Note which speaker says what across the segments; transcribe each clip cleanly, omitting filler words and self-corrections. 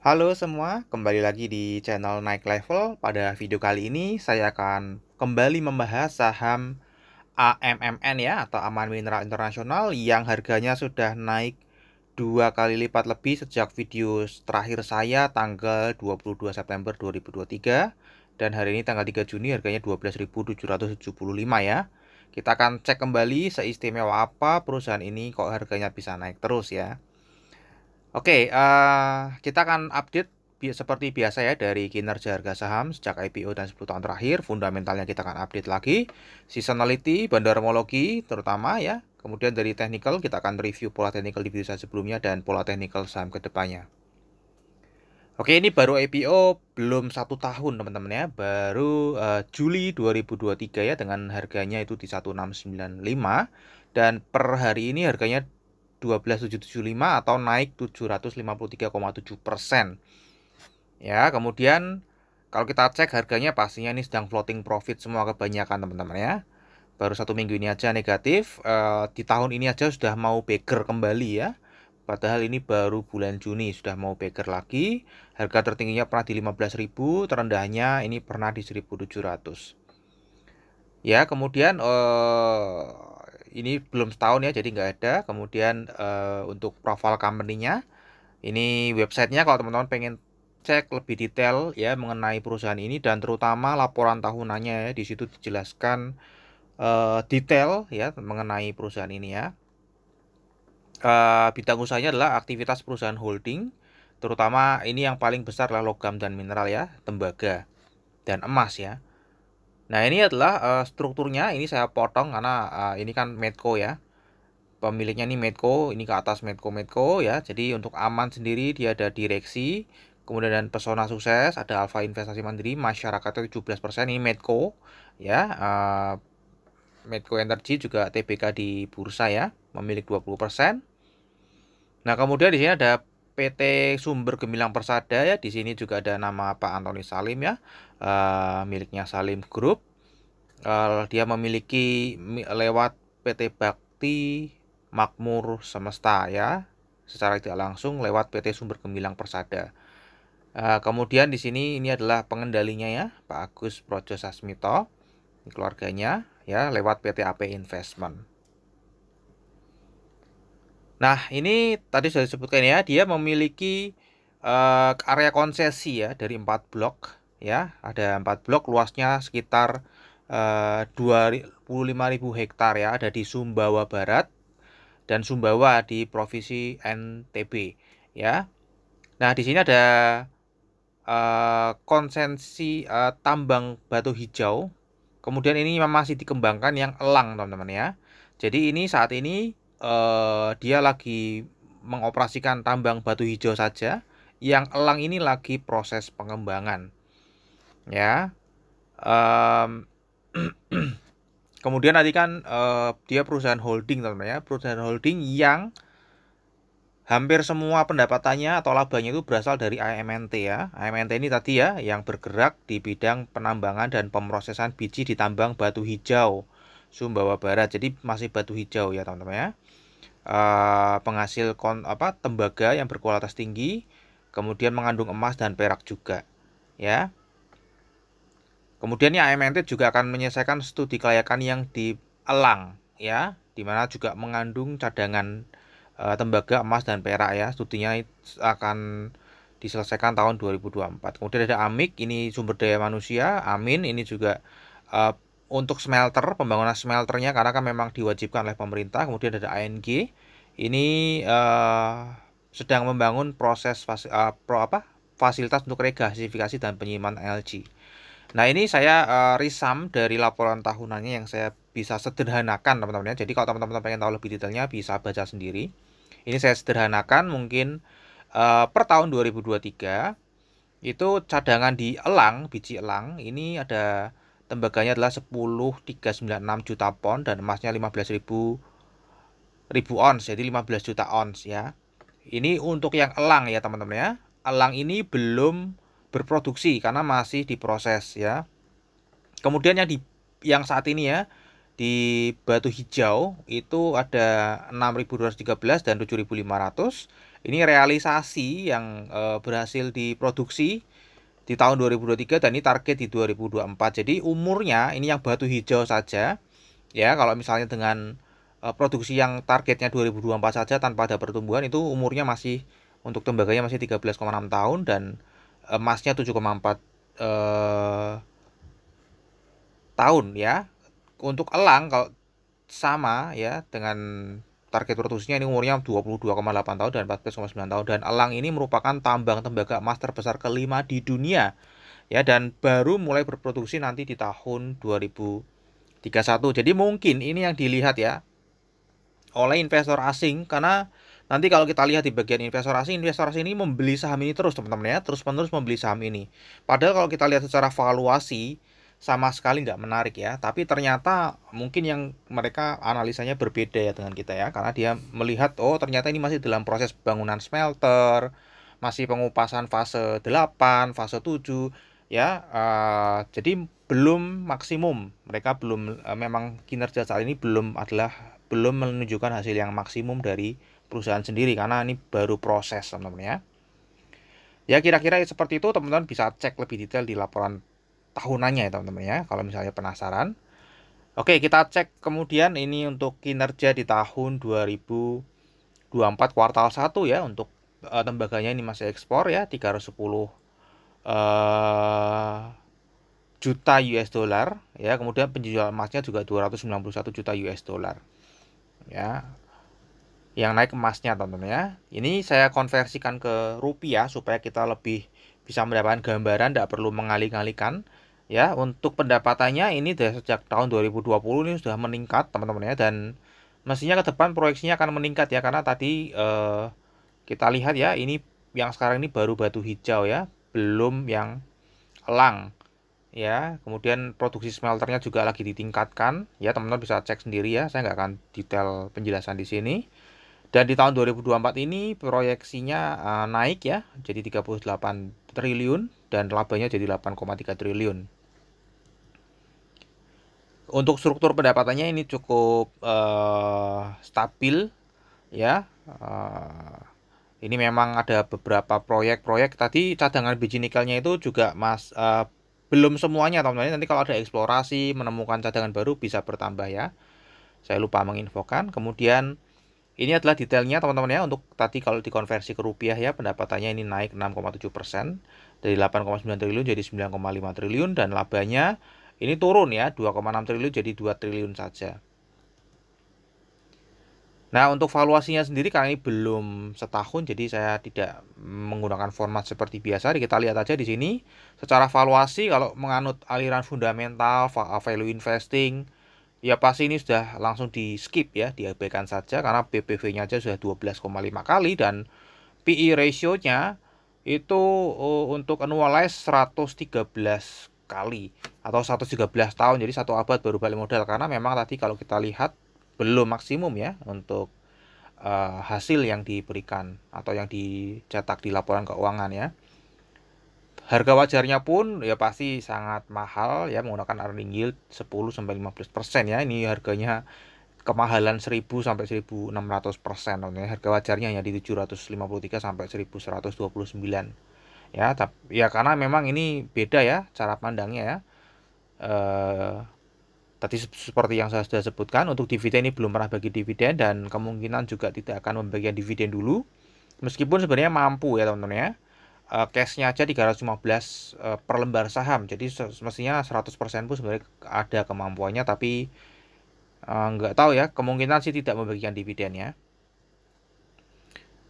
Speaker 1: Halo semua, kembali lagi di channel Naik Level. Pada video kali ini saya akan kembali membahas saham AMMN ya, atau Aman Mineral Internasional yang harganya sudah naik 2 kali lipat lebih sejak video terakhir saya tanggal 22 September 2023, dan hari ini tanggal 3 Juni harganya 12.775 ya. Kita akan cek kembali seistimewa apa perusahaan ini kok harganya bisa naik terus ya. Oke, kita akan update seperti biasa ya dari kinerja harga saham sejak IPO dan 10 tahun terakhir. Fundamentalnya kita akan update lagi. Seasonality, bandarmologi terutama ya. Kemudian dari technical kita akan review pola technical di video saya sebelumnya dan pola technical saham kedepannya. Oke, ini baru IPO belum 1 tahun teman-teman ya. Baru Juli 2023 ya, dengan harganya itu di 1695. Dan per hari ini harganya 12.775 atau naik 753,7%. Ya, kemudian kalau kita cek harganya pastinya ini sedang floating profit semua kebanyakan teman-teman ya. Baru 1 minggu ini aja negatif. Di tahun ini aja sudah mau beggar kembali ya. Padahal ini baru bulan Juni sudah mau beggar lagi. Harga tertingginya pernah di 15.000, terendahnya ini pernah di 1.700. Ya, kemudian ini belum setahun ya, jadi nggak ada. Kemudian untuk profile company-nya, ini websitenya kalau teman-teman pengen cek lebih detail ya mengenai perusahaan ini dan terutama laporan tahunannya ya, di situ dijelaskan detail ya mengenai perusahaan ini ya. Bidang usahanya adalah aktivitas perusahaan holding, terutama ini yang paling besar adalah logam dan mineral ya, tembaga dan emas ya. Nah, ini adalah strukturnya. Ini saya potong karena ini kan Medco ya. Pemiliknya ini Medco, ini ke atas Medco ya. Jadi untuk Aman sendiri dia ada direksi, kemudian dan Pesona Sukses, ada Alfa Investasi Mandiri, masyarakatnya 17%, ini Medco ya. Medco Energy juga TBK di bursa ya, memiliki 20%. Nah, kemudian di sini ada PT Sumber Gemilang Persada ya. Di sini juga ada nama Pak Antoni Salim ya, miliknya Salim Group. Dia memiliki lewat PT Bakti Makmur Semesta ya, secara tidak langsung lewat PT Sumber Gemilang Persada. Kemudian di sini ini adalah pengendalinya ya, Pak Agus Projo Sasmito, keluarganya ya, lewat PT AP Investment. Nah, ini tadi sudah disebutkan ya, dia memiliki area konsesi ya dari 4 blok ya, ada 4 blok luasnya sekitar 25.000 hektar ya, ada di Sumbawa Barat dan Sumbawa di Provinsi NTB ya. Nah, di sini ada konsesi tambang batu hijau. Kemudian ini masih dikembangkan yang elang teman-teman ya. Jadi ini saat ini dia lagi mengoperasikan tambang batu hijau saja. Yang elang ini lagi proses pengembangan ya. Kemudian tadi kan dia perusahaan holding teman-teman ya, perusahaan holding yang hampir semua pendapatannya atau labanya itu berasal dari AMNT ya. AMNT ini tadi ya yang bergerak di bidang penambangan dan pemrosesan biji di tambang batu hijau Sumbawa Barat. Jadi masih batu hijau ya teman-teman ya. Penghasil tembaga yang berkualitas tinggi, kemudian mengandung emas dan perak juga ya. Kemudian ya AMNT juga akan menyelesaikan studi kelayakan yang di elang ya, dimana juga mengandung cadangan tembaga emas dan perak ya. Studinya akan diselesaikan tahun 2024. Kemudian ada AMIK, ini sumber daya manusia. Amin, ini juga untuk smelter, pembangunan smelternya karena kan memang diwajibkan oleh pemerintah. Kemudian ada ANG, ini sedang membangun proses fasilitas untuk regasifikasi dan penyimpanan LG. Nah, ini saya resum dari laporan tahunannya yang saya bisa sederhanakan teman-teman ya. Jadi kalau teman-teman pengen tahu lebih detailnya bisa baca sendiri. Ini saya sederhanakan mungkin per tahun 2023 itu cadangan di elang, biji elang ini ada tembaganya adalah 10,396 juta pon dan emasnya 15.000 ons, jadi 15 juta ons ya. Ini untuk yang elang ya teman-teman ya. Elang ini belum berproduksi karena masih diproses ya. Kemudian yang saat ini ya di batu hijau itu ada 6.213 dan 7.500. Ini realisasi yang berhasil diproduksi di tahun 2023 dan ini target di 2024. Jadi umurnya ini yang batu hijau saja ya, kalau misalnya dengan produksi yang targetnya 2024 saja tanpa ada pertumbuhan, itu umurnya masih untuk tembaganya masih 13,6 tahun dan emasnya 7,4 tahun ya. Untuk elang kalau sama ya dengan target produksinya, ini umurnya 22,8 tahun dan 14,9 tahun, dan elang ini merupakan tambang tembaga emas terbesar kelima di dunia ya, dan baru mulai berproduksi nanti di tahun 2031. Jadi mungkin ini yang dilihat ya oleh investor asing, karena nanti kalau kita lihat di bagian investor asing ini membeli saham ini terus teman-teman ya, terus-menerus membeli saham ini. Padahal kalau kita lihat secara valuasi sama sekali nggak menarik ya, tapi ternyata mungkin yang mereka analisanya berbeda ya dengan kita ya, karena dia melihat oh ternyata ini masih dalam proses bangunan smelter, masih pengupasan fase 8, fase 7 ya, jadi belum maksimum, mereka belum memang kinerja saat ini belum menunjukkan hasil yang maksimum dari perusahaan sendiri karena ini baru proses teman-teman ya. Ya kira-kira seperti itu, teman-teman bisa cek lebih detail di laporan tahunannya ya teman-teman ya, kalau misalnya penasaran. Oke, kita cek kemudian ini untuk kinerja di tahun 2024 kuartal 1 ya, untuk tembaganya ini masih ekspor ya, 310 juta US dollar ya, kemudian penjualan emasnya juga 291 juta US dollar ya, yang naik emasnya teman-teman ya. Ini saya konversikan ke rupiah supaya kita lebih bisa mendapatkan gambaran, tidak perlu mengalih-alihkan ya. Untuk pendapatannya ini dari sejak tahun 2020 ini sudah meningkat teman-teman ya, dan mestinya ke depan proyeksinya akan meningkat ya, karena tadi kita lihat ya, ini yang sekarang ini baru batu hijau ya, belum yang elang ya. Kemudian produksi smelternya juga lagi ditingkatkan ya, teman-teman bisa cek sendiri ya, saya nggak akan detail penjelasan di sini. Dan di tahun 2024 ini proyeksinya naik ya, jadi 38 triliun dan labanya jadi 8,3 triliun. Untuk struktur pendapatannya ini cukup stabil ya. Ini memang ada beberapa proyek-proyek. Tadi cadangan biji nikelnya itu juga belum semuanya teman-teman. Nanti kalau ada eksplorasi menemukan cadangan baru bisa bertambah ya. Saya lupa menginfokan. Kemudian ini adalah detailnya teman-teman ya. Untuk tadi kalau dikonversi ke rupiah ya, pendapatannya ini naik 6,7% dari 8,9 triliun jadi 9,5 triliun, dan labanya ini turun ya, 2,6 triliun jadi 2 triliun saja. Nah, untuk valuasinya sendiri karena ini belum setahun, jadi saya tidak menggunakan format seperti biasa. Kita lihat aja di sini. Secara valuasi kalau menganut aliran fundamental, value investing, ya pasti ini sudah langsung di skip ya, diabaikan saja karena BPV-nya aja sudah 12,5 kali, dan PE ratio-nya itu untuk annualize 113 kali atau 113 tahun. Jadi 1 abad baru balik modal, karena memang tadi kalau kita lihat belum maksimum ya untuk hasil yang diberikan atau yang dicetak di laporan keuangan ya. Harga wajarnya pun ya pasti sangat mahal ya, menggunakan earning yield 10-15% ya. Ini harganya kemahalan 1000 sampai 1600% ya. Harga wajarnya ya di 753 sampai 1129 ya. Ya karena memang ini beda ya cara pandangnya ya. Tadi seperti yang saya sudah sebutkan, untuk dividen ini belum pernah bagi dividen dan kemungkinan juga tidak akan membagikan dividen dulu. Meskipun sebenarnya mampu ya teman-teman ya. Cashnya aja 315 per lembar saham. Jadi semestinya 100% pun sebenarnya ada kemampuannya, tapi nggak tahu ya, kemungkinan sih tidak membagikan dividen ya.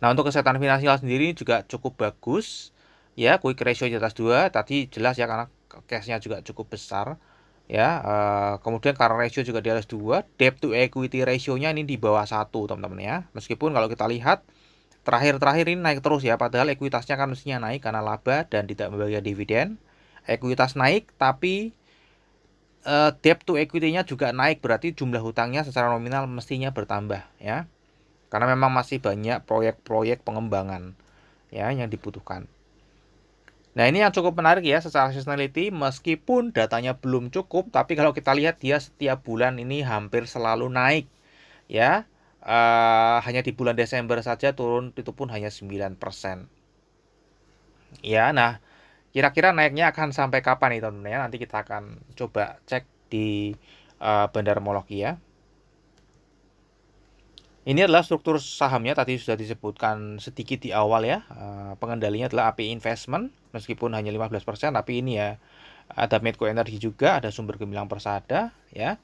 Speaker 1: Nah, untuk kesehatan finansial sendiri juga cukup bagus ya, quick ratio di atas 2 tadi jelas ya, karena cashnya juga cukup besar ya. Kemudian karena ratio juga di atas 2, debt to equity ratio-nya ini di bawah 1 teman-teman ya. Meskipun kalau kita lihat terakhir-terakhir ini naik terus ya, padahal ekuitasnya kan mestinya naik karena laba dan tidak membagikan dividen. Ekuitas naik tapi debt to equity-nya juga naik, berarti jumlah hutangnya secara nominal mestinya bertambah ya. Karena memang masih banyak proyek-proyek pengembangan ya yang dibutuhkan. Nah, ini yang cukup menarik ya secara seasonality, meskipun datanya belum cukup, tapi kalau kita lihat dia setiap bulan ini hampir selalu naik ya. Hanya di bulan Desember saja turun itu pun hanya 9%. Ya, nah kira-kira naiknya akan sampai kapan nih teman-teman ya? Nanti kita akan coba cek di Bandarmologi ya. Ini adalah struktur sahamnya, tadi sudah disebutkan sedikit di awal ya. Pengendalinya adalah API Investment, meskipun hanya 15%, tapi ini ya ada Medco Energy juga, ada Sumber Gemilang Persada ya.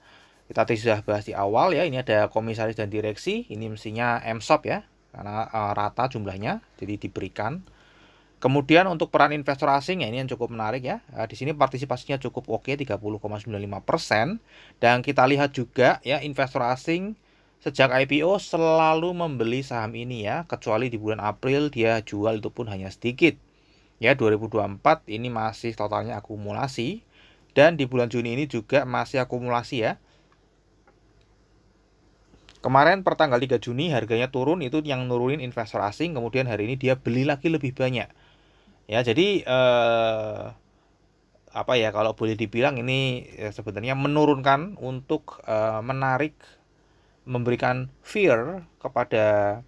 Speaker 1: Kita tadi sudah bahas di awal ya, ini ada komisaris dan direksi, ini mestinya MSOP ya, karena rata jumlahnya, jadi diberikan. Kemudian untuk peran investor asing ya, ini yang cukup menarik ya. Di sini partisipasinya cukup oke, 30,95%. Dan kita lihat juga ya, investor asing sejak IPO selalu membeli saham ini ya, kecuali di bulan April dia jual itu pun hanya sedikit. Ya, 2024 ini masih totalnya akumulasi, dan di bulan Juni ini juga masih akumulasi ya. Kemarin per tanggal 3 Juni harganya turun, itu yang nurunin investor asing, kemudian hari ini dia beli lagi lebih banyak. Ya, jadi apa ya, kalau boleh dibilang ini sebenarnya menurunkan untuk menarik, memberikan fear kepada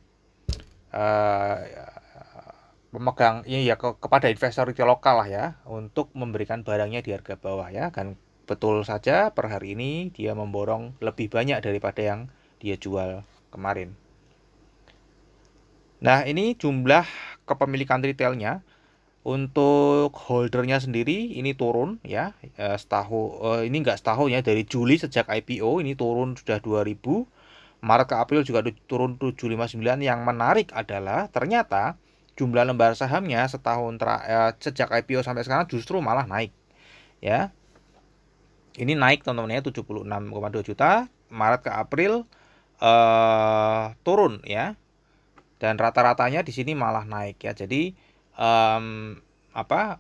Speaker 1: pemegang ini ya, kepada investor retail lokal lah ya, untuk memberikan barangnya di harga bawah ya. Kan betul saja per hari ini dia memborong lebih banyak daripada yang dia jual kemarin. Nah, ini jumlah kepemilikan retailnya. Untuk holdernya sendiri ini turun ya, ini enggak setahun ya, dari Juli sejak IPO ini turun sudah 2000, Maret ke April juga turun 759. Yang menarik adalah ternyata jumlah lembar sahamnya setahun sejak IPO sampai sekarang justru malah naik ya. Ini naik teman-teman ya, 76,2 juta, Maret ke April turun ya. Dan rata-ratanya di sini malah naik ya. Jadi apa,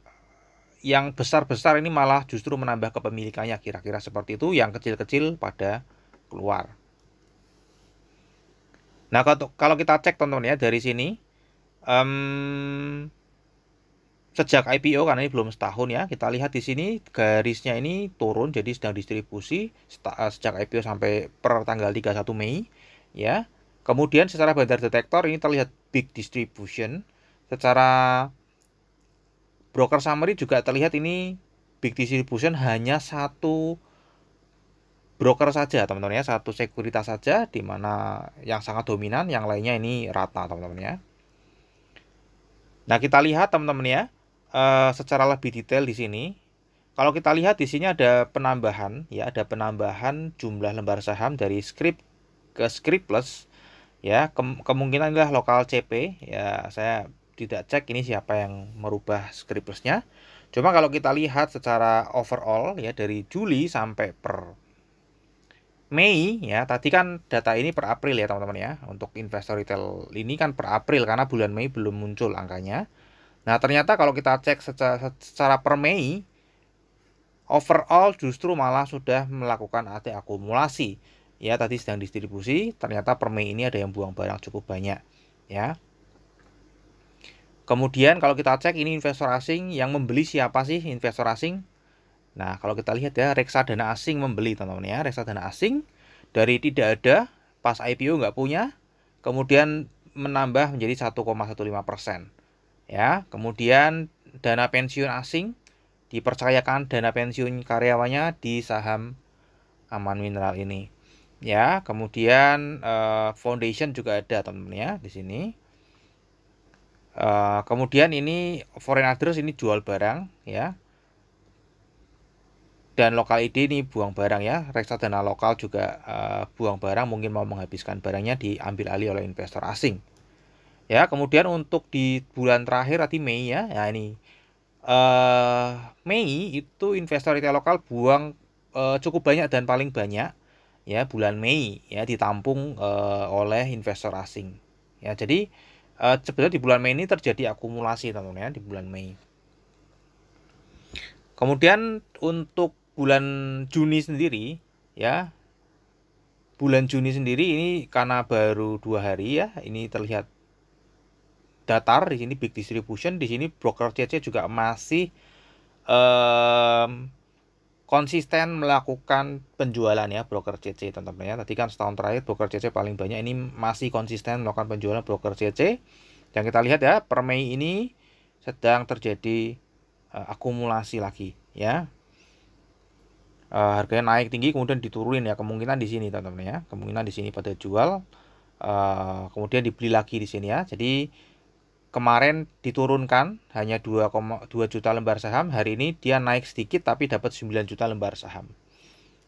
Speaker 1: yang besar-besar ini malah justru menambah kepemilikannya, kira-kira seperti itu. Yang kecil-kecil pada keluar. Nah, kalau kita cek teman-teman ya dari sini, sejak IPO, karena ini belum setahun ya, kita lihat di sini garisnya ini turun, jadi sedang distribusi sejak IPO sampai per tanggal 31 Mei ya. Kemudian secara Bandar Detektor ini terlihat big distribution. Secara broker summary juga terlihat ini big distribution, hanya satu broker saja teman-teman ya, satu sekuritas saja, di mana yang sangat dominan, yang lainnya ini rata teman-teman ya. Nah, kita lihat teman-teman ya, secara lebih detail di sini. Kalau kita lihat di sini ada penambahan ya, ada penambahan jumlah lembar saham dari scrip ke scrip plus ya. Kemungkinan adalah lokal CP ya, saya tidak cek ini siapa yang merubah scrip plusnya. Cuma kalau kita lihat secara overall ya, dari Juli sampai per Mei ya, tadi kan data ini per April ya teman-teman ya. Untuk investor retail ini kan per April, karena bulan Mei belum muncul angkanya. Nah, ternyata kalau kita cek secara per Mei, overall justru malah sudah melakukan akumulasi ya. Tadi sedang distribusi, ternyata per Mei ini ada yang buang barang cukup banyak ya. Kemudian kalau kita cek ini investor asing, yang membeli siapa sih investor asing? Nah, kalau kita lihat ya, reksadana asing membeli teman-teman ya. Reksadana asing dari tidak ada pas IPO nggak punya, kemudian menambah menjadi 1,15% ya. Kemudian dana pensiun asing dipercayakan dana pensiun karyawannya di saham Aman Mineral ini ya. Kemudian foundation juga ada teman-teman ya di sini. Kemudian ini foreign address, ini jual barang ya. Dan lokal ID ini buang barang ya. Reksadana lokal juga buang barang, mungkin mau menghabiskan barangnya, diambil alih oleh investor asing ya. Kemudian untuk di bulan terakhir tadi Mei ya, ya ini Mei itu investor retail lokal buang cukup banyak dan paling banyak ya, bulan Mei ya, ditampung oleh investor asing ya. Jadi sebenarnya di bulan Mei ini terjadi akumulasi teman-teman ya, di bulan Mei. Kemudian untuk bulan Juni sendiri ya, bulan Juni sendiri ini karena baru 2 hari ya, ini terlihat datar, di sini big distribution, di sini broker CC juga masih konsisten melakukan penjualan ya broker CC teman-teman ya. Tadi kan setahun terakhir broker CC paling banyak, ini masih konsisten melakukan penjualan broker CC. Dan kita lihat ya, per Mei ini sedang terjadi akumulasi lagi ya. Harganya naik tinggi kemudian diturunin ya, kemungkinan di sini teman-teman ya. Kemungkinan di sini pada jual, kemudian dibeli lagi di sini ya. Jadi kemarin diturunkan hanya 2,2 juta lembar saham, hari ini dia naik sedikit tapi dapat 9 juta lembar saham.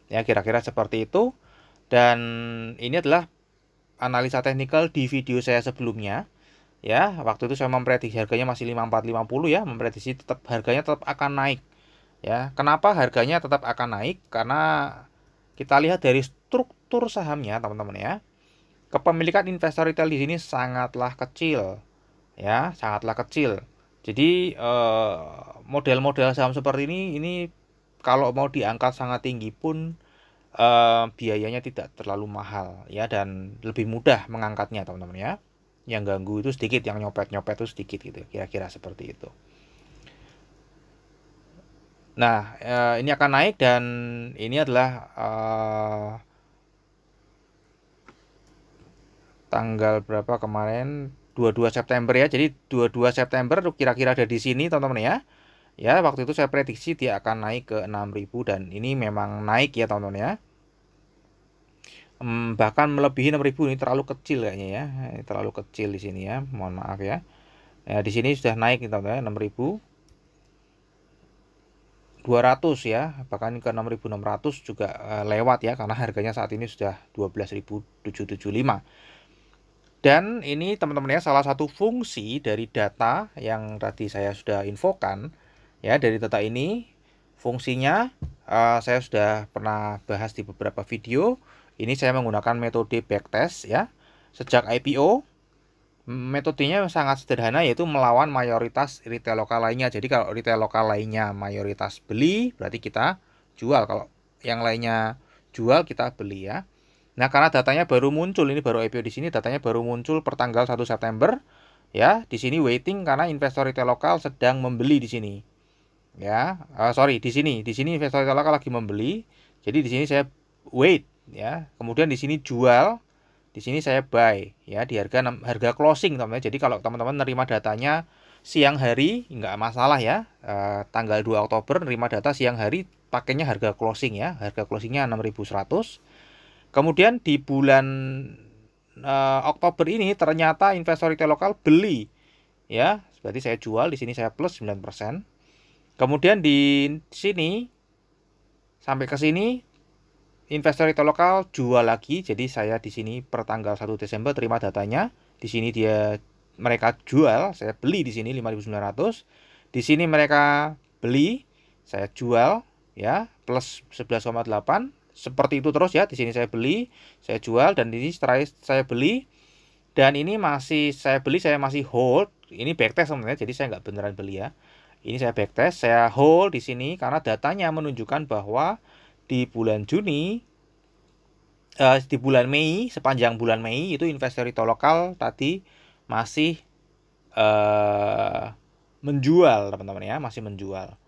Speaker 1: Ya, kira-kira seperti itu. Dan ini adalah analisa teknikal di video saya sebelumnya. Ya, waktu itu saya memprediksi harganya masih 5450 ya, memprediksi harganya tetap akan naik. Ya, kenapa harganya tetap akan naik? Karena kita lihat dari struktur sahamnya, teman-teman ya. Kepemilikan investor retail di sini sangatlah kecil. Ya, sangatlah kecil. Jadi model-model saham seperti ini kalau mau diangkat sangat tinggi pun biayanya tidak terlalu mahal ya, dan lebih mudah mengangkatnya teman-teman ya. Yang ganggu itu sedikit, yang nyopet-nyopet itu sedikit gitu, kira-kira seperti itu. Nah, ini akan naik, dan ini adalah tanggal berapa kemarin, 22 September ya. Jadi 22 September kira-kira ada di sini teman-teman ya. Ya, waktu itu saya prediksi dia akan naik ke 6.000, dan ini memang naik ya teman-teman ya. Bahkan melebihi 6.000, ini terlalu kecil kayaknya ya. Ini terlalu kecil di sini ya. Mohon maaf ya. Ya, di sini sudah naik teman-teman ya, 6.200 ya, bahkan ke 6.600 juga lewat ya, karena harganya saat ini sudah 12.775. Dan ini teman-teman ya, salah satu fungsi dari data yang tadi saya sudah infokan ya, dari data ini fungsinya saya sudah pernah bahas di beberapa video. Ini saya menggunakan metode backtest ya. Sejak IPO metodenya sangat sederhana, yaitu melawan mayoritas retail lokal lainnya. Jadi kalau retail lokal lainnya mayoritas beli, berarti kita jual. Kalau yang lainnya jual, kita beli ya. Nah, karena datanya baru muncul, ini baru IPO di sini, datanya baru muncul per tanggal 1 September ya. Di sini waiting karena investor retail lokal sedang membeli di sini. Ya, sorry, di sini investor retail lokal lagi membeli. Jadi di sini saya wait ya. Kemudian di sini jual. Di sini saya buy ya, di harga closing teman-teman. Jadi kalau teman-teman nerima datanya siang hari nggak masalah ya. Tanggal 2 Oktober nerima data siang hari, pakainya harga closing ya. Harga closingnya 6.100. Kemudian di bulan Oktober ini ternyata investor retail lokal beli ya. Berarti saya jual, di sini saya plus 9%. Kemudian di sini sampai ke sini investor retail lokal jual lagi. Jadi saya di sini per tanggal 1 Desember terima datanya. Di sini mereka jual, saya beli di sini 5.900. Di sini mereka beli, saya jual ya, plus 11,8. Seperti itu terus ya. Di sini saya beli, saya jual, dan di sini setelah saya beli, dan ini masih saya beli, saya masih hold. Ini backtest sebenarnya, jadi saya nggak beneran beli ya. Ini saya backtest, saya hold di sini karena datanya menunjukkan bahwa di bulan Juni, di bulan Mei, sepanjang bulan Mei itu investor retail lokal tadi masih menjual teman-teman ya, masih menjual.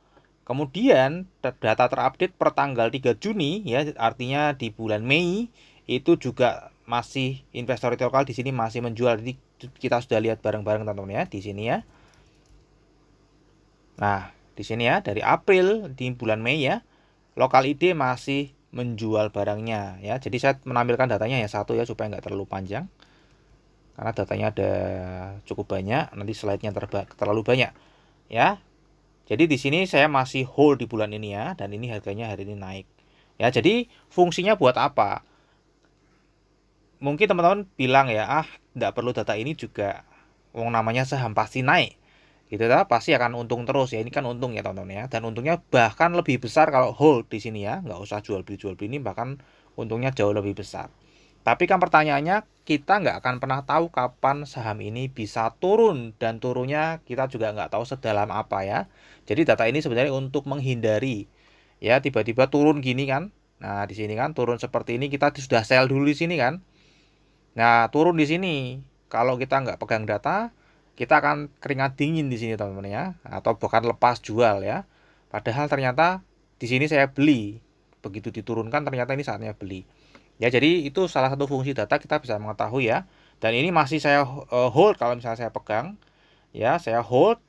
Speaker 1: Kemudian data terupdate per tanggal 3 Juni ya, artinya di bulan Mei itu juga masih investor retail lokal di sini masih menjual. Jadi kita sudah lihat bareng-bareng teman-teman ya di sini ya. Nah, di sini ya dari April di bulan Mei ya, Lokal ID masih menjual barangnya ya. Jadi saya menampilkan datanya ya satu ya, supaya nggak terlalu panjang. Karena datanya ada cukup banyak, nanti slide-nya terlalu banyak ya. Jadi di sini saya masih hold di bulan ini ya, dan ini harganya hari ini naik. Ya, jadi fungsinya buat apa? Mungkin teman-teman bilang ya, nggak perlu data ini juga, wong namanya saham pasti naik. Gitu ya, pasti akan untung terus ya. Ini kan untung ya teman-teman ya, dan untungnya bahkan lebih besar kalau hold di sini ya, nggak usah jual beli ini, bahkan untungnya jauh lebih besar. Tapi kan pertanyaannya, kita nggak akan pernah tahu kapan saham ini bisa turun, dan turunnya kita juga nggak tahu sedalam apa ya. Jadi data ini sebenarnya untuk menghindari ya tiba-tiba turun gini kan. Nah, di sini kan turun seperti ini, kita sudah sell dulu di sini kan. Nah, turun di sini, kalau kita nggak pegang data, kita akan keringat dingin di sini teman-teman ya, atau bahkan lepas jual ya. Padahal ternyata di sini saya beli, begitu diturunkan ternyata ini saatnya beli. Ya, jadi itu salah satu fungsi data kita bisa mengetahui ya. Dan ini masih saya hold kalau misalnya saya pegang ya, saya hold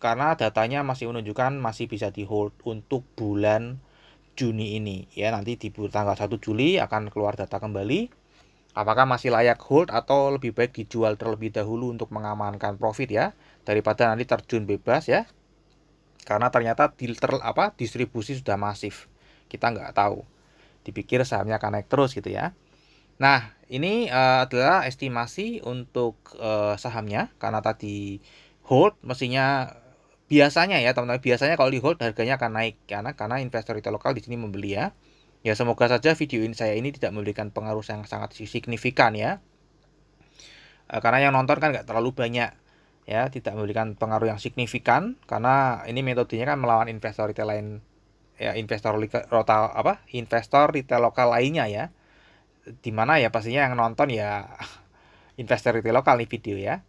Speaker 1: karena datanya masih menunjukkan masih bisa di hold untuk bulan Juni ini ya. Nanti di tanggal 1 Juli akan keluar data kembali. Apakah masih layak hold atau lebih baik dijual terlebih dahulu untuk mengamankan profit ya, daripada nanti terjun bebas ya. Karena ternyata distribusi sudah masif. Kita nggak tahu. Dipikir sahamnya akan naik terus gitu ya. Nah, ini adalah estimasi untuk sahamnya karena tadi hold mestinya biasanya ya teman-teman, biasanya kalau di hold harganya akan naik karena investor retail lokal di sini membeli ya. Ya semoga saja video ini saya ini tidak memberikan pengaruh yang sangat signifikan ya. Karena yang nonton kan nggak terlalu banyak ya, tidak memberikan pengaruh yang signifikan karena ini metodenya kan melawan investor retail lain ya, investor retail lokal lainnya ya. Dimana ya pastinya yang nonton ya investor retail lokal nih video ya.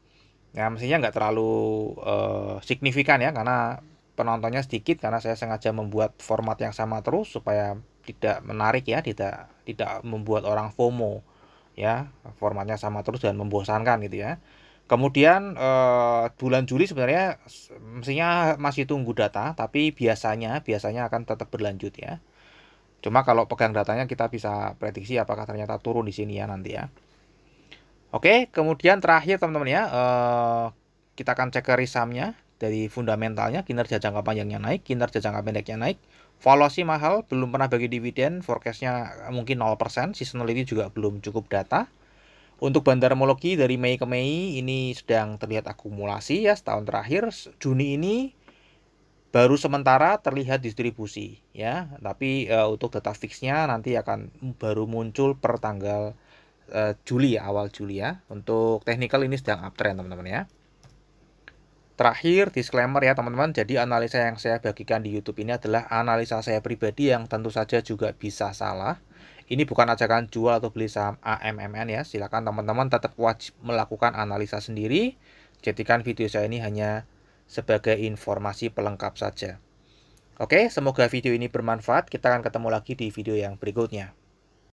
Speaker 1: Ya mestinya nggak terlalu signifikan ya karena penontonnya sedikit, karena saya sengaja membuat format yang sama terus supaya tidak menarik ya, tidak membuat orang FOMO ya, formatnya sama terus dan membosankan gitu ya. Kemudian bulan Juli sebenarnya mestinya masih tunggu data, tapi biasanya akan tetap berlanjut ya. Cuma kalau pegang datanya kita bisa prediksi apakah ternyata turun di sini ya nanti ya. Oke, kemudian terakhir teman-teman ya, kita akan cek ke sahamnya dari fundamentalnya, kinerja jangka panjangnya naik, kinerja jangka pendeknya naik, valuasi mahal, belum pernah bagi dividen, forecastnya mungkin 0%, seasonality juga belum cukup data. Untuk bandarmologi dari Mei ke Mei ini sedang terlihat akumulasi ya setahun terakhir. Juni ini baru sementara terlihat distribusi ya, tapi untuk data fixnya nanti akan baru muncul per tanggal Juli ya, awal Juli ya. Untuk technical ini sedang uptrend teman-teman ya. Terakhir disclaimer ya teman-teman, jadi analisa yang saya bagikan di YouTube ini adalah analisa saya pribadi yang tentu saja juga bisa salah. Ini bukan ajakan jual atau beli saham AMMN ya. Silakan teman-teman tetap wajib melakukan analisa sendiri. Jadikan video saya ini hanya sebagai informasi pelengkap saja. Oke, semoga video ini bermanfaat. Kita akan ketemu lagi di video yang berikutnya.